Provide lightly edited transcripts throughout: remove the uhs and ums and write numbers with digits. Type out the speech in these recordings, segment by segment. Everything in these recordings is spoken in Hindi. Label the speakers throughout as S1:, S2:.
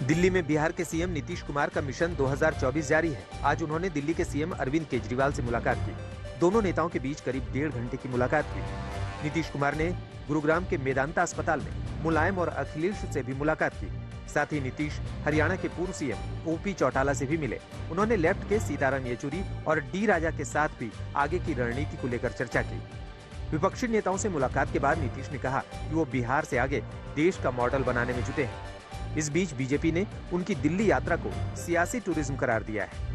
S1: दिल्ली में बिहार के सीएम नीतीश कुमार का मिशन 2024 जारी है। आज उन्होंने दिल्ली के सीएम अरविंद केजरीवाल से मुलाकात की। दोनों नेताओं के बीच करीब 1.5 घंटे की मुलाकात हुई। नीतीश कुमार ने गुरुग्राम के मेदांता अस्पताल में मुलायम और अखिलेश से भी मुलाकात की। साथ ही नीतीश हरियाणा के पूर्व सीएम ओपी चौटाला से भी मिले। उन्होंने लेफ्ट के सीताराम येचुरी और डी राजा के साथ भी आगे की रणनीति को लेकर चर्चा की। विपक्षी नेताओं से मुलाकात के बाद नीतीश ने कहा कि वो बिहार से आगे देश का मॉडल बनाने में जुटे हैं। इस बीच बीजेपी ने उनकी दिल्ली यात्रा को सियासी टूरिज्म करार दिया है।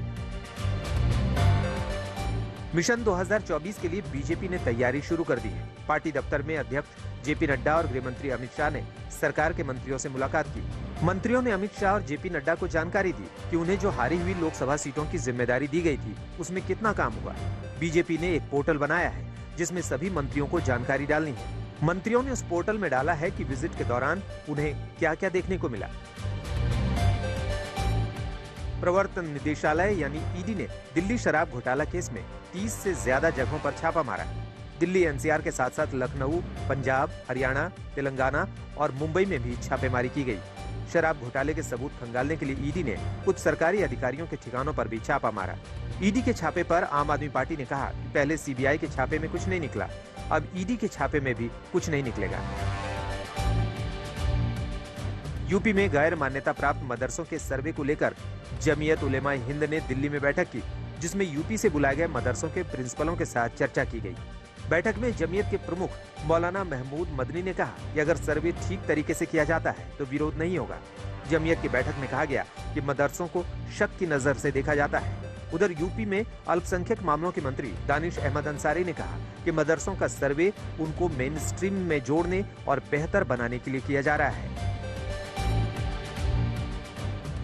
S1: मिशन 2024 के लिए बीजेपी ने तैयारी शुरू कर दी है। पार्टी दफ्तर में अध्यक्ष जेपी नड्डा और गृह मंत्री अमित शाह ने सरकार के मंत्रियों से मुलाकात की। मंत्रियों ने अमित शाह और जेपी नड्डा को जानकारी दी कि उन्हें जो हारी हुई लोकसभा सीटों की जिम्मेदारी दी गई थी, उसमें कितना काम हुआ। बीजेपी ने एक पोर्टल बनाया है जिसमें सभी मंत्रियों को जानकारी डालनी है। मंत्रियों ने उस पोर्टल में डाला है कि विजिट के दौरान उन्हें क्या क्या देखने को मिला। प्रवर्तन निदेशालय यानी ईडी ने दिल्ली शराब घोटाला केस में 30 से ज्यादा जगहों पर छापा मारा। दिल्ली एनसीआर के साथ साथ लखनऊ, पंजाब, हरियाणा, तेलंगाना और मुंबई में भी छापेमारी की गई। शराब घोटाले के सबूत खंगालने के लिए ईडी ने कुछ सरकारी अधिकारियों के ठिकानों पर भी छापा मारा। ईडी के छापे पर आम आदमी पार्टी ने कहा कि पहले सीबीआई के छापे में कुछ नहीं निकला, अब ईडी के छापे में भी कुछ नहीं निकलेगा। यूपी में गैर मान्यता प्राप्त मदरसों के सर्वे को लेकर जमीयत उलेमा हिंद ने दिल्ली में बैठक की, जिसमें यूपी से बुलाए गए मदरसों के प्रिंसिपलों के साथ चर्चा की गई। बैठक में जमीयत के प्रमुख मौलाना महमूद मदनी ने कहा कि अगर सर्वे ठीक तरीके से किया जाता है तो विरोध नहीं होगा। जमीयत की बैठक में कहा गया कि मदरसों को शक की नजर से देखा जाता है। उधर यूपी में अल्पसंख्यक मामलों के मंत्री दानिश अहमद अंसारी ने कहा कि मदरसों का सर्वे उनको मेन स्ट्रीम में जोड़ने और बेहतर बनाने के लिए किया जा रहा है।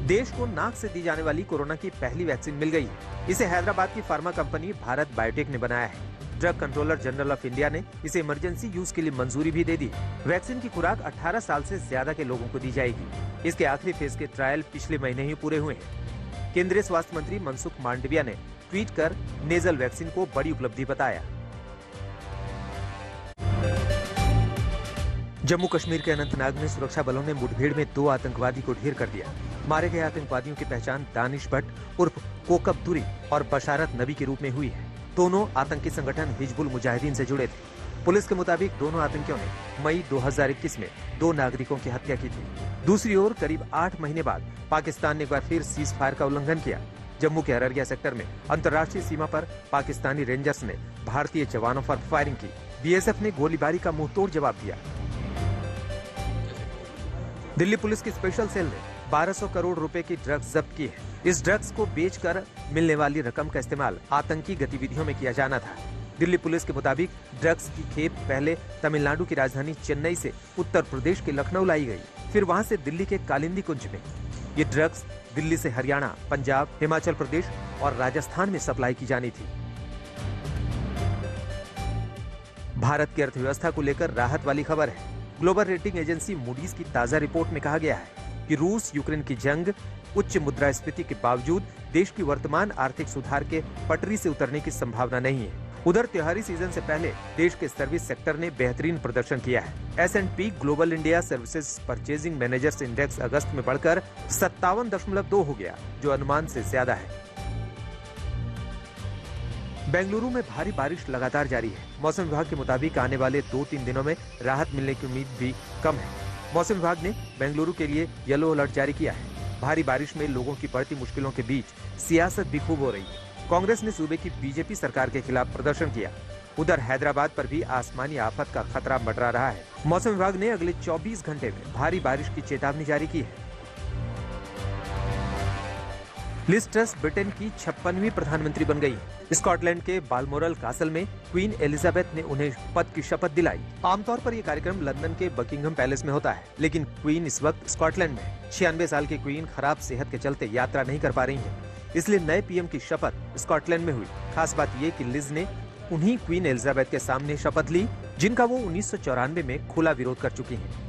S1: देश को नाक से दी जाने वाली कोरोना की पहली वैक्सीन मिल गई है। इसे हैदराबाद की फार्मा कंपनी भारत बायोटेक ने बनाया है। Drug controller general of India ने इसे इमरजेंसी यूज के लिए मंजूरी भी दे दी। वैक्सीन की खुराक 18 साल से ज्यादा के लोगों को दी जाएगी। इसके आखिरी फेज के ट्रायल पिछले महीने ही पूरे हुए हैं। केंद्रीय स्वास्थ्य मंत्री मनसुख मांडविया ने ट्वीट कर नेजल वैक्सीन को बड़ी उपलब्धि बताया। जम्मू कश्मीर के अनंतनाग में सुरक्षा बलों ने मुठभेड़ में 2 आतंकवादी को ढेर कर दिया। मारे गए आतंकवादियों की पहचान दानिश भट्ट उर्फ कोकब दुरी और बशारत नबी के रूप में हुई है। दोनों आतंकी संगठन हिजबुल मुजाहिदीन से जुड़े थे। पुलिस के मुताबिक दोनों आतंकियों ने मई 2021 में 2 नागरिकों की हत्या की थी। दूसरी ओर करीब 8 महीने बाद पाकिस्तान ने एक बार फिर सीज फायर का उल्लंघन किया। जम्मू के अररिया सेक्टर में अंतर्राष्ट्रीय सीमा पर पाकिस्तानी रेंजर्स ने भारतीय जवानों पर फायरिंग की। बीएसएफ ने गोलीबारी का मुंहतोड़ जवाब दिया। दिल्ली पुलिस की स्पेशल सेल ने 1200 करोड़ रुपए की ड्रग्स जब्त की है। इस ड्रग्स को बेचकर मिलने वाली रकम का इस्तेमाल आतंकी गतिविधियों में किया जाना था। दिल्ली पुलिस के मुताबिक ड्रग्स की खेप पहले तमिलनाडु की राजधानी चेन्नई से उत्तर प्रदेश के लखनऊ लाई गई, फिर वहां से दिल्ली के कालिंदी कुंज में। ये ड्रग्स दिल्ली से हरियाणा, पंजाब, हिमाचल प्रदेश और राजस्थान में सप्लाई की जानी थी। भारत की अर्थव्यवस्था को लेकर राहत वाली खबर है। ग्लोबल रेटिंग एजेंसी मूडीज की ताजा रिपोर्ट में कहा गया है कि रूस यूक्रेन की जंग, उच्च मुद्रास्फीति के बावजूद देश की वर्तमान आर्थिक सुधार के पटरी से उतरने की संभावना नहीं है। उधर त्योहारी सीजन से पहले देश के सर्विस सेक्टर ने बेहतरीन प्रदर्शन किया है। S&P global India services purchasing managers index अगस्त में बढ़कर 57.2 हो गया, जो अनुमान से ज्यादा है। बेंगलुरु में भारी बारिश लगातार जारी है। मौसम विभाग के मुताबिक आने वाले 2-3 दिनों में राहत मिलने की उम्मीद भी कम है। मौसम विभाग ने बेंगलुरु के लिए येलो अलर्ट जारी किया है। भारी बारिश में लोगों की बढ़ती मुश्किलों के बीच सियासत भी खूब हो रही है। कांग्रेस ने सूबे की बीजेपी सरकार के खिलाफ प्रदर्शन किया। उधर हैदराबाद पर भी आसमानी आफत का खतरा मंडरा रहा है। मौसम विभाग ने अगले 24 घंटे में भारी बारिश की चेतावनी जारी की है। लिज ट्रस ब्रिटेन की 56वीं प्रधानमंत्री बन गई है। स्कॉटलैंड के बालमोरल कासल में क्वीन एलिजाबेथ ने उन्हें पद की शपथ दिलाई। आमतौर पर यह कार्यक्रम लंदन के बकिंघम पैलेस में होता है, लेकिन क्वीन इस वक्त स्कॉटलैंड में है। 96 साल की क्वीन खराब सेहत के चलते यात्रा नहीं कर पा रही है, इसलिए नए पीएम की शपथ स्कॉटलैंड में हुई। खास बात ये कि लिज ने उन्हीं क्वीन एलिजाबेथ के सामने शपथ ली जिनका वो 1994 में खुला विरोध कर चुकी हैं।